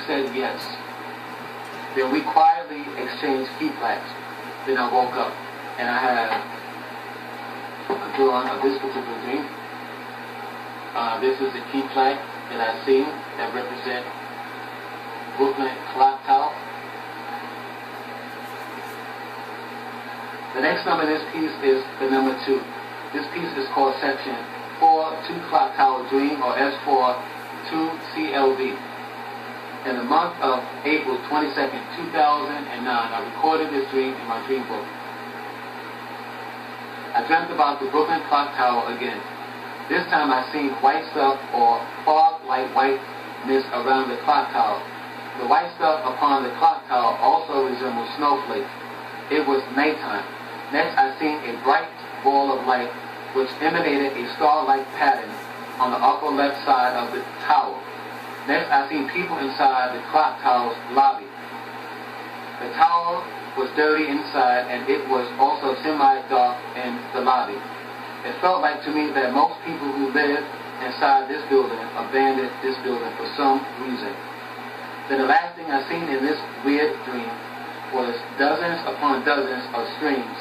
said yes. Then we quietly exchanged key plaques. Then I woke up and I had a drawing of this particular dream. This is the key plaque that I see that represent Brooklyn Clock Tower. The next number in this piece is the number 2. This piece is called Section 4, 2 Clock Tower Dream, or S4, 2 CLV. In the month of April 22nd, 2009, I recorded this dream in my dream book. I dreamt about the Brooklyn Clock Tower again. This time I seen white stuff or fog-like white mist around the clock tower. The white stuff upon the clock tower also resembled snowflakes. It was nighttime. Next I seen a bright ball of light which emanated a star-like pattern on the upper left side of the tower. Next I seen people inside the clock tower's lobby. The tower was dirty inside and it was also semi-dark in the lobby. It felt like to me that most people who lived inside this building abandoned this building for some reason. Then the last thing I seen in this weird dream was dozens upon dozens of strings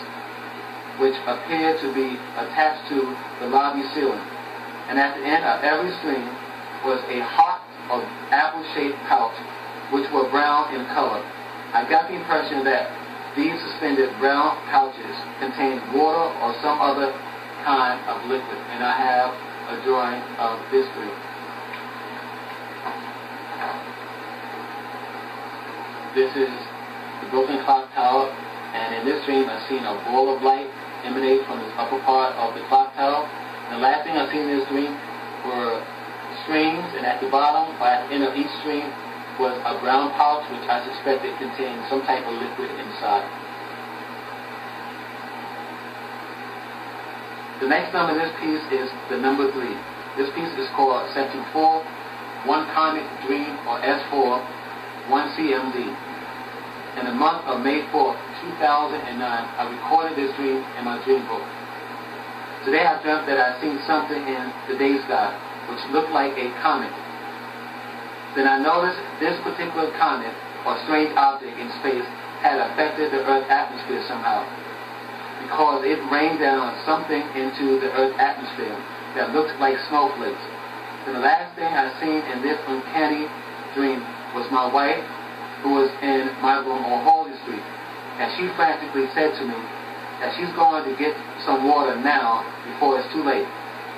which appeared to be attached to the lobby ceiling. And at the end of every string was a heart of apple-shaped pouch which were brown in color. I got the impression that these suspended brown pouches contained water or some other kind of liquid, and I have a drawing of this dream. This is the Brooklyn Clock Tower, and in this dream I seen a ball of light emanate from the upper part of the clock tower. And the last thing I seen in this dream were strings, and at the bottom, or at the end of each string, was a brown pouch which I suspected contained some type of liquid inside. The next number in this piece is the number 3. This piece is called Section 4, 1 Comic Dream, or S4, 1 CMD. In the month of May 4th, 2009, I recorded this dream in my dream book. Today I dreamt that I seen something in the day sky which looked like a comet. Then I noticed this particular comet, or strange object in space, had affected the Earth's atmosphere somehow, because it rained down something into the Earth's atmosphere that looked like snowflakes. And the last thing I seen in this uncanny dream was my wife, who was in my room on Holy Street, and she frantically said to me that she's going to get some water now before it's too late.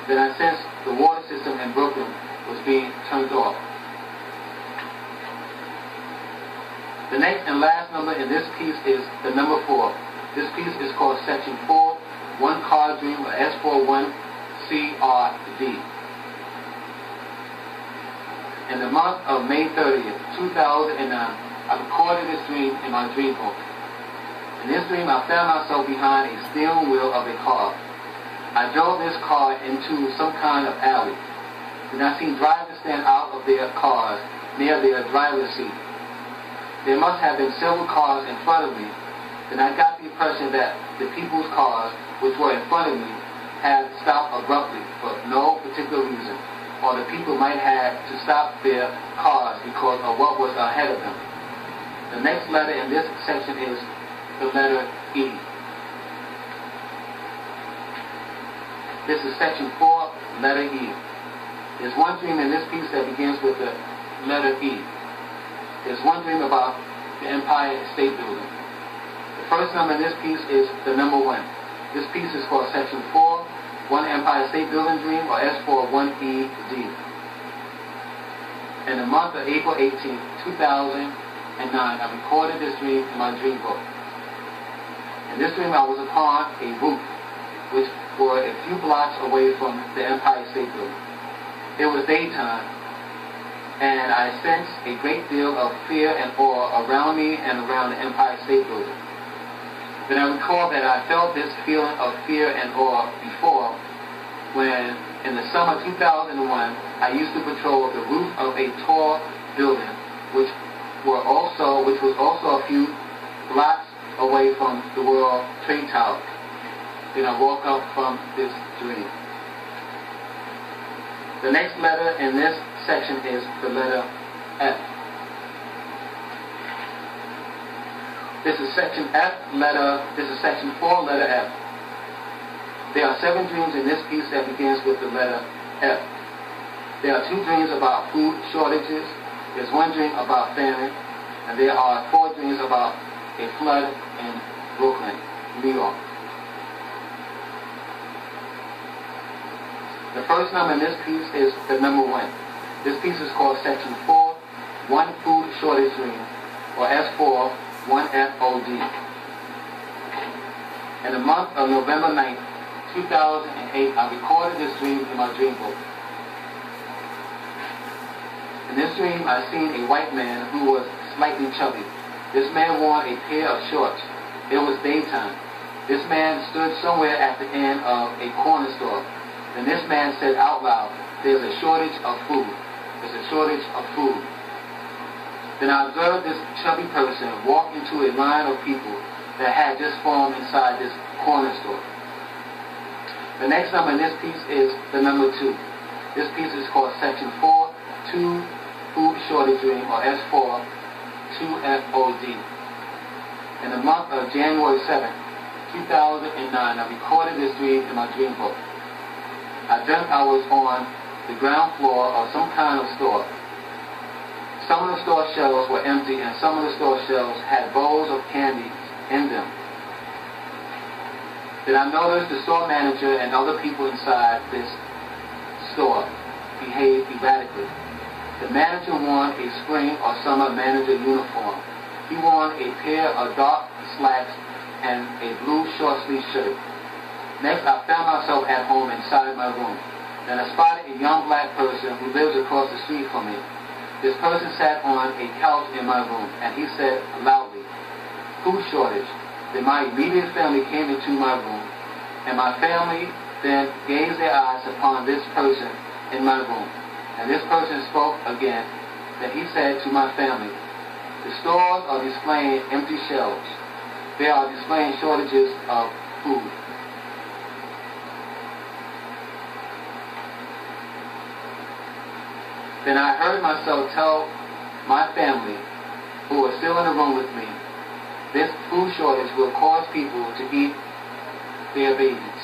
Then I sensed the water system in Brooklyn was being turned off. The next and last number in this piece is the number 4. This piece is called Section 4, 1 Card Dream, or S41 CRD. In the month of May 30th, 2009, I recorded this dream in my dream book. In this dream, I found myself behind a steering wheel of a car. I drove this car into some kind of alley. Then I seen drivers stand out of their cars near their driver's seat. There must have been several cars in front of me. Then I got the impression that the people's cars, which were in front of me, had stopped abruptly for no particular reason, or the people might have to stop their cars because of what was ahead of them. The next letter in this section is the letter E. This is Section 4, letter E. There's one dream in this piece that begins with the letter E. There's one dream about the Empire State Building. The first number in this piece is the number 1. This piece is called Section 4, 1 Empire State Building Dream, or S4 1ED. In the month of April 18, 2009, I recorded this dream in my dream book. In this dream, I was upon a roof, which were a few blocks away from the Empire State Building. It was daytime, and I sensed a great deal of fear and awe around me and around the Empire State Building. Then I recall that I felt this feeling of fear and awe before, when in the summer 2001, I used to patrol the roof of a tall building, which was also a few blocks away from the World Trade Tower. Then I woke up from this dream. The next letter in this section is the letter F. This is section F, this is section 4, letter F. There are 7 dreams in this piece that begins with the letter F. There are 2 dreams about food shortages, there's 1 dream about famine, and there are 4 dreams about a flood in Brooklyn, New York. The first number in this piece is the number 1. This piece is called section 4, 1 food shortage dream, or S4, 1 FOD. In the month of November 9th, 2008, I recorded this dream in my dream book. In this dream, I seen a white man who was slightly chubby. This man wore a pair of shorts. It was daytime. This man stood somewhere at the end of a corner store. And this man said out loud, "There's a shortage of food. There's a shortage of food." Then I observed this chubby person walk into a line of people that had just formed inside this corner store. The next number in this piece is the number 2. This piece is called section 4, 2 food shortage dream, or S4, 2 FOD. In the month of January 7th, 2009, I recorded this dream in my dream book. I dreamt I was on the ground floor of some kind of store. Some of the store shelves were empty and some of the store shelves had bowls of candy in them. Then I noticed the store manager and other people inside this store behaved erratically. The manager wore a spring or summer manager uniform. He wore a pair of dark slacks and a blue short-sleeve shirt. Next, I found myself at home inside my room. Then I spotted a young black person who lives across the street from me. This person sat on a couch in my room, and he said loudly, "Food shortage." Then my immediate family came into my room, and my family then gazed their eyes upon this person in my room. And this person spoke again. Then he said to my family, "The stores are displaying empty shelves. They are displaying shortages of food." Then I heard myself tell my family, who were still in the room with me, this food shortage will cause people to eat their babies.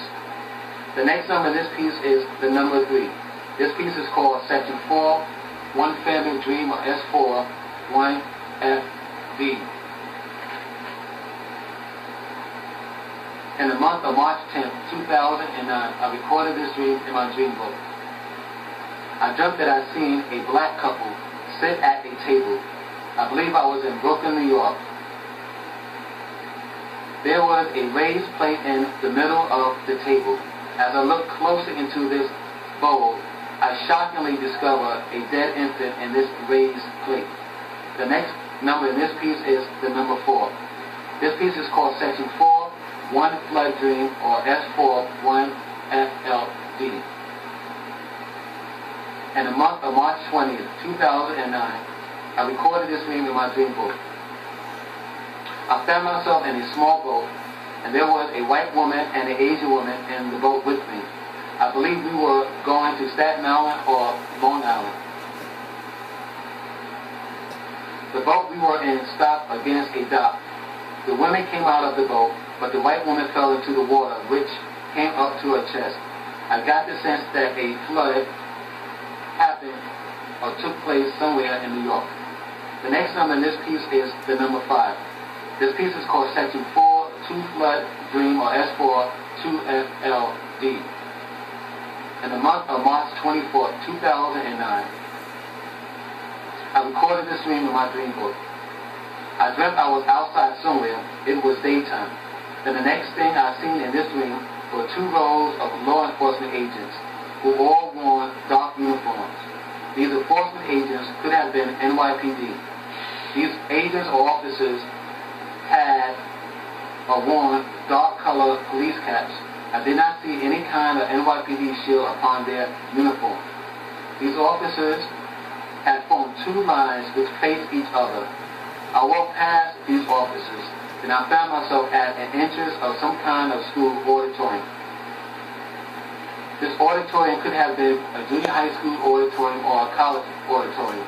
The next number in this piece is the number 3. This piece is called section 4, 1 family dream, or S4, 1 FD. In the month of March 10th, 2009, I recorded this dream in my dream book. I dreamt that I seen a black couple sit at a table. I believe I was in Brooklyn, New York. There was a raised plate in the middle of the table. As I looked closer into this bowl, I shockingly discovered a dead infant in this raised plate. The next number in this piece is the number 4. This piece is called section 4, 1 flood dream, or S4, 1 FLD. In the month of March 20th, 2009, I recorded this dream in my dream book. I found myself in a small boat, and there was a white woman and an Asian woman in the boat with me. I believe we were going to Staten Island or Long Island. The boat we were in stopped against a dock. The women came out of the boat, but the white woman fell into the water, which came up to her chest. I got the sense that a flood happened or took place somewhere in New York. The next number in this piece is the number 5. This piece is called section 4, 2 flood dream, or S4, 2 FLD. In the month of March 24th, 2009, I recorded this dream in my dream book. I dreamt I was outside somewhere. It was daytime. Then the next thing I seen in this dream were 2 rows of law enforcement agents who all wore dark uniforms. These enforcement agents could have been NYPD. These agents or officers had or worn dark-colored police caps. I did not see any kind of NYPD shield upon their uniform. These officers had formed 2 lines which faced each other. I walked past these officers, and I found myself at an entrance of some kind of school auditorium. This auditorium could have been a junior high school auditorium or a college auditorium.